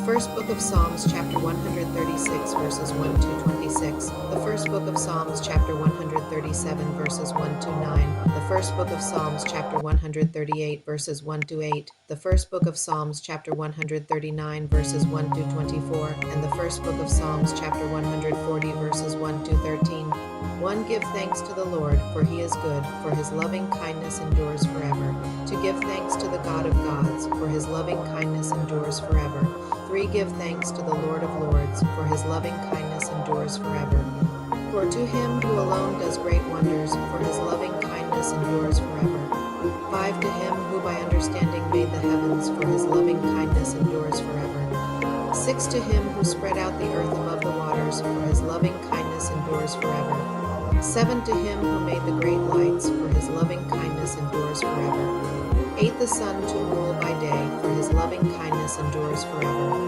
first book of Psalms, chapter 136, verses 1 to 26. The first book of Psalms, chapter 137, verses 1 to 9. The first book of Psalms, chapter 138, verses 1 to 8. The first book of Psalms, chapter 139, verses 1 to 24. And the first book of Psalms, chapter 140, verses 1 to 13. 1. Give thanks to the Lord, for he is good, for his loving kindness endures forever. To give thanks to the God of gods, for his loving kindness endures forever. 3. Give thanks to the Lord of lords, for his loving kindness endures forever. For to him who alone does great wonders, for his loving kindness endures forever. 5. To him who by understanding made the heavens, for his loving kindness endures forever. 6. To him who spread out the earth above the waters, for his loving kindness endures forever. 7. To him who made the great lights, for his loving kindness endures forever. 8. The sun to rule by day, for his loving kindness endures forever.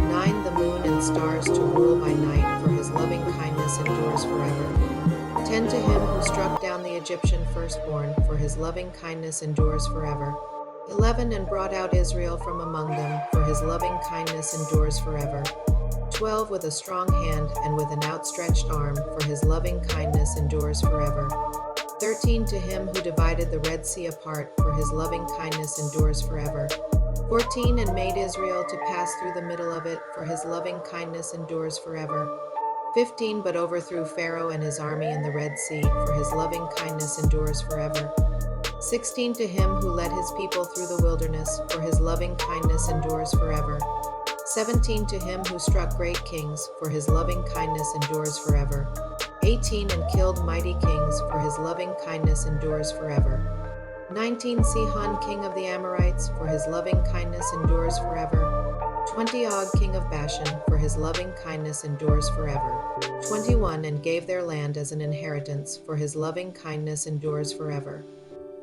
9. The moon and stars to rule by night, for his loving kindness endures forever. 10. To him who struck down the Egyptian firstborn, for his loving kindness endures forever. 11. And brought out Israel from among them, for his loving kindness endures forever. 12. With a strong hand and with an outstretched arm, for his loving kindness endures forever. 13. To him who divided the Red Sea apart, for his loving kindness endures forever. 14. And made Israel to pass through the middle of it, for his loving kindness endures forever. 15. But overthrew Pharaoh and his army in the Red Sea, for his loving kindness endures forever. 16. To him who led his people through the wilderness, for his loving kindness endures forever. 17. To him who struck great kings, for his loving kindness endures forever. 18. And killed mighty kings, for his loving kindness endures forever. 19. Sihon, king of the Amorites, for his loving kindness endures forever. 20. Og, king of Bashan, for his loving kindness endures forever. 21. And gave their land as an inheritance, for his loving kindness endures forever.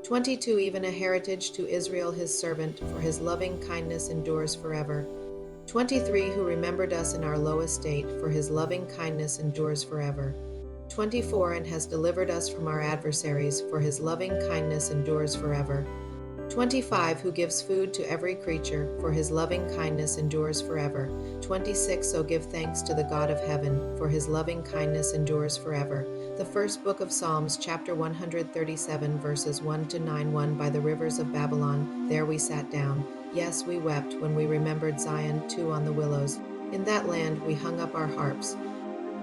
22. Even a heritage to Israel his servant, for his loving kindness endures forever. 23. Who remembered us in our low estate, for his loving kindness endures forever. 24. And has delivered us from our adversaries, for his loving kindness endures forever. 25. Who gives food to every creature, for his loving kindness endures forever. 26. So give thanks to the God of heaven, for his loving kindness endures forever. The first book of Psalms, chapter 137, verses 1 to 9. 1. By the rivers of Babylon, there we sat down. Yes, we wept when we remembered Zion. 2. On the willows. In that land we hung up our harps.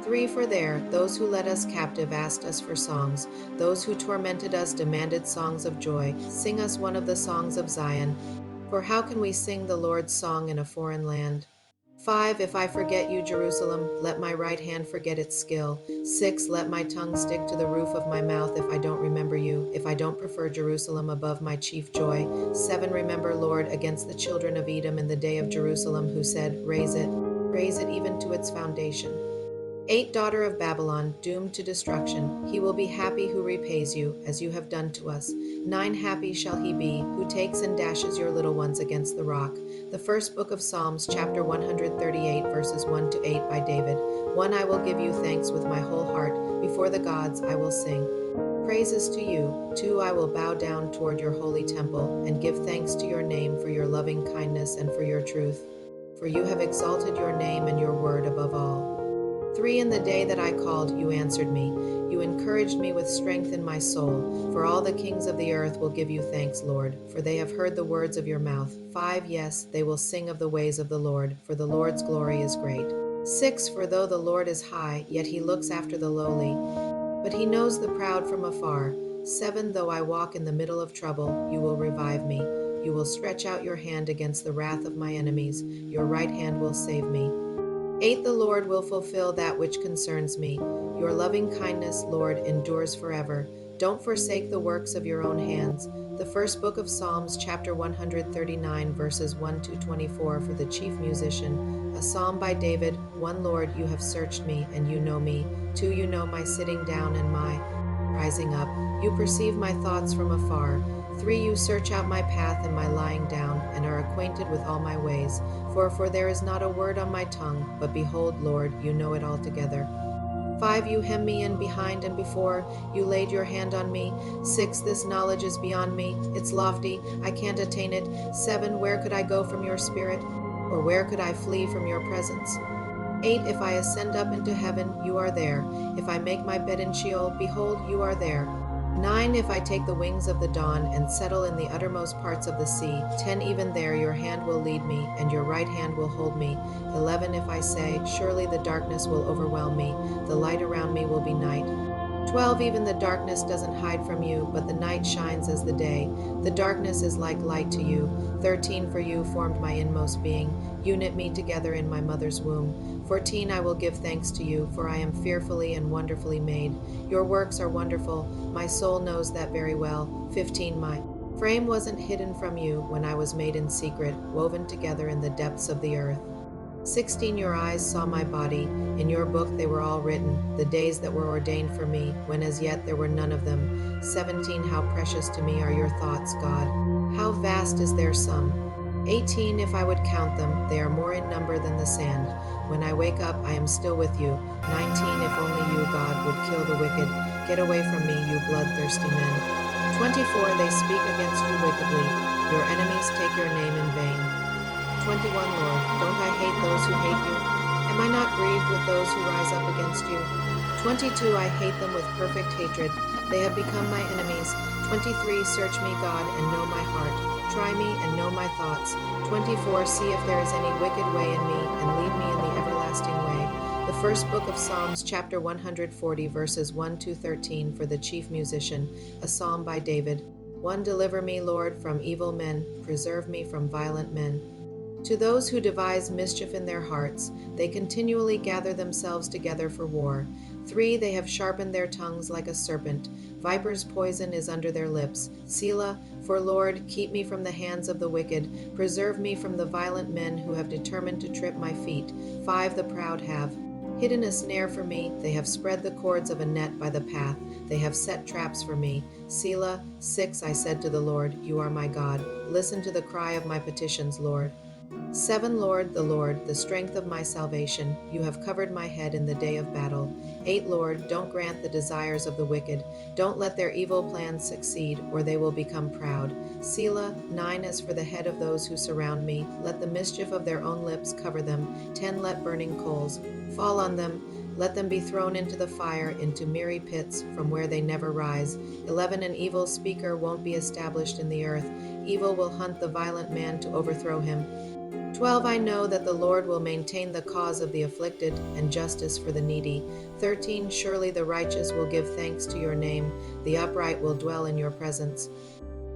3. For there, those who led us captive asked us for songs. Those who tormented us demanded songs of joy. Sing us one of the songs of Zion. For how can we sing the Lord's song in a foreign land? 5. If I forget you, Jerusalem, let my right hand forget its skill. 6. Let my tongue stick to the roof of my mouth if I don't remember you, if I don't prefer Jerusalem above my chief joy. 7. Remember, Lord, against the children of Edom in the day of Jerusalem, who said, raise it even to its foundation. 8. Daughter of Babylon, doomed to destruction, he will be happy who repays you, as you have done to us. 9. Happy shall he be, who takes and dashes your little ones against the rock. The first book of Psalms, chapter 138, verses 1 to 8 by David. 1. I will give you thanks with my whole heart, before the gods I will sing praises to you. 2. I will bow down toward your holy temple, and give thanks to your name for your loving kindness and for your truth. For you have exalted your name and your word above all. 3. In the day that I called, you answered me. You encouraged me with strength in my soul. For all the kings of the earth will give you thanks, Lord, for they have heard the words of your mouth. 5. Yes, they will sing of the ways of the Lord, for the Lord's glory is great. 6. For though the Lord is high, yet he looks after the lowly, but he knows the proud from afar. 7. Though I walk in the middle of trouble, you will revive me. You will stretch out your hand against the wrath of my enemies. Your right hand will save me. 8. The Lord will fulfill that which concerns me. Your loving kindness, Lord, endures forever. Don't forsake the works of your own hands. The first book of Psalms, chapter 139, verses 1 to 24 for the chief musician. A psalm by David. 1. Lord, you have searched me, and you know me. 2. You know my sitting down and my rising up. You perceive my thoughts from afar. 3. You search out my path and my lying down, and are acquainted with all my ways. 4. For there is not a word on my tongue, but behold, Lord, you know it altogether. 5. You hem me in behind and before, you laid your hand on me. 6. This knowledge is beyond me, it's lofty, I can't attain it. 7. Where could I go from your spirit? Or where could I flee from your presence? 8. If I ascend up into heaven, you are there. If I make my bed in Sheol, behold, you are there. 9. If I take the wings of the dawn and settle in the uttermost parts of the sea, 10. Even there your hand will lead me, and your right hand will hold me. 11. If I say, surely the darkness will overwhelm me, the light around me will be night. 12. Even the darkness doesn't hide from you, but the night shines as the day. The darkness is like light to you. 13. For you formed my inmost being. You knit me together in my mother's womb. 14. I will give thanks to you, for I am fearfully and wonderfully made. Your works are wonderful. My soul knows that very well. 15. My frame wasn't hidden from you when I was made in secret, woven together in the depths of the earth. 16. Your eyes saw my body. In your book they were all written, the days that were ordained for me, when as yet there were none of them. 17. How precious to me are your thoughts, God. How vast is their sum. 18. If I would count them, they are more in number than the sand. When I wake up, I am still with you. 19. If only you, God, would kill the wicked. Get away from me, you bloodthirsty men. 24. They speak against you wickedly. Your enemies take your name in vain. 21. Lord, don't I hate those who hate you? Am I not grieved with those who rise up against you? 22. I hate them with perfect hatred. They have become my enemies. 23. Search me, God, and know my heart. Try me and know my thoughts. 24. See if there is any wicked way in me, and lead me in the everlasting way. The first book of Psalms, chapter 140, verses 1 to 13, for the chief musician, a psalm by David. 1. Deliver me, Lord, from evil men. Preserve me from violent men. To those who devise mischief in their hearts, they continually gather themselves together for war. 3. They have sharpened their tongues like a serpent. Viper's poison is under their lips. Selah. For Lord, keep me from the hands of the wicked. Preserve me from the violent men who have determined to trip my feet. 5. The proud have hidden a snare for me. They have spread the cords of a net by the path. They have set traps for me. Selah. 6. I said to the Lord, you are my God. Listen to the cry of my petitions, Lord. 7. Lord, the strength of my salvation, you have covered my head in the day of battle. 8. Lord, don't grant the desires of the wicked. Don't let their evil plans succeed, or they will become proud. Selah. 9. As for the head of those who surround me, let the mischief of their own lips cover them. 10. Let burning coals fall on them. Let them be thrown into the fire, into miry pits, from where they never rise. 11. An evil speaker won't be established in the earth. Evil will hunt the violent man to overthrow him. 12. I know that the Lord will maintain the cause of the afflicted, and justice for the needy. 13. Surely the righteous will give thanks to your name. The upright will dwell in your presence.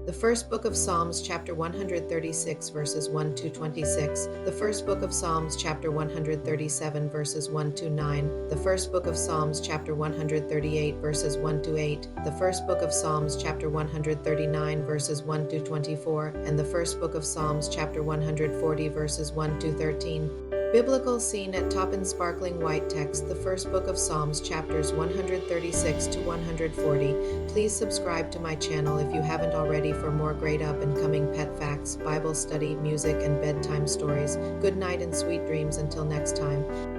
The first book of Psalms, chapter 136, verses 1 to 26. The first book of Psalms, chapter 137, verses 1 to 9. The first book of Psalms, chapter 138, verses 1 to 8. The first book of Psalms, chapter 139, verses 1 to 24. And the first book of Psalms, chapter 140, verses 1 to 13. Biblical scene at top in sparkling white text, the first book of Psalms, chapters 136 to 140. Please subscribe to my channel if you haven't already for more great up-and-coming pet facts, Bible study, music, and bedtime stories. Good night and sweet dreams until next time.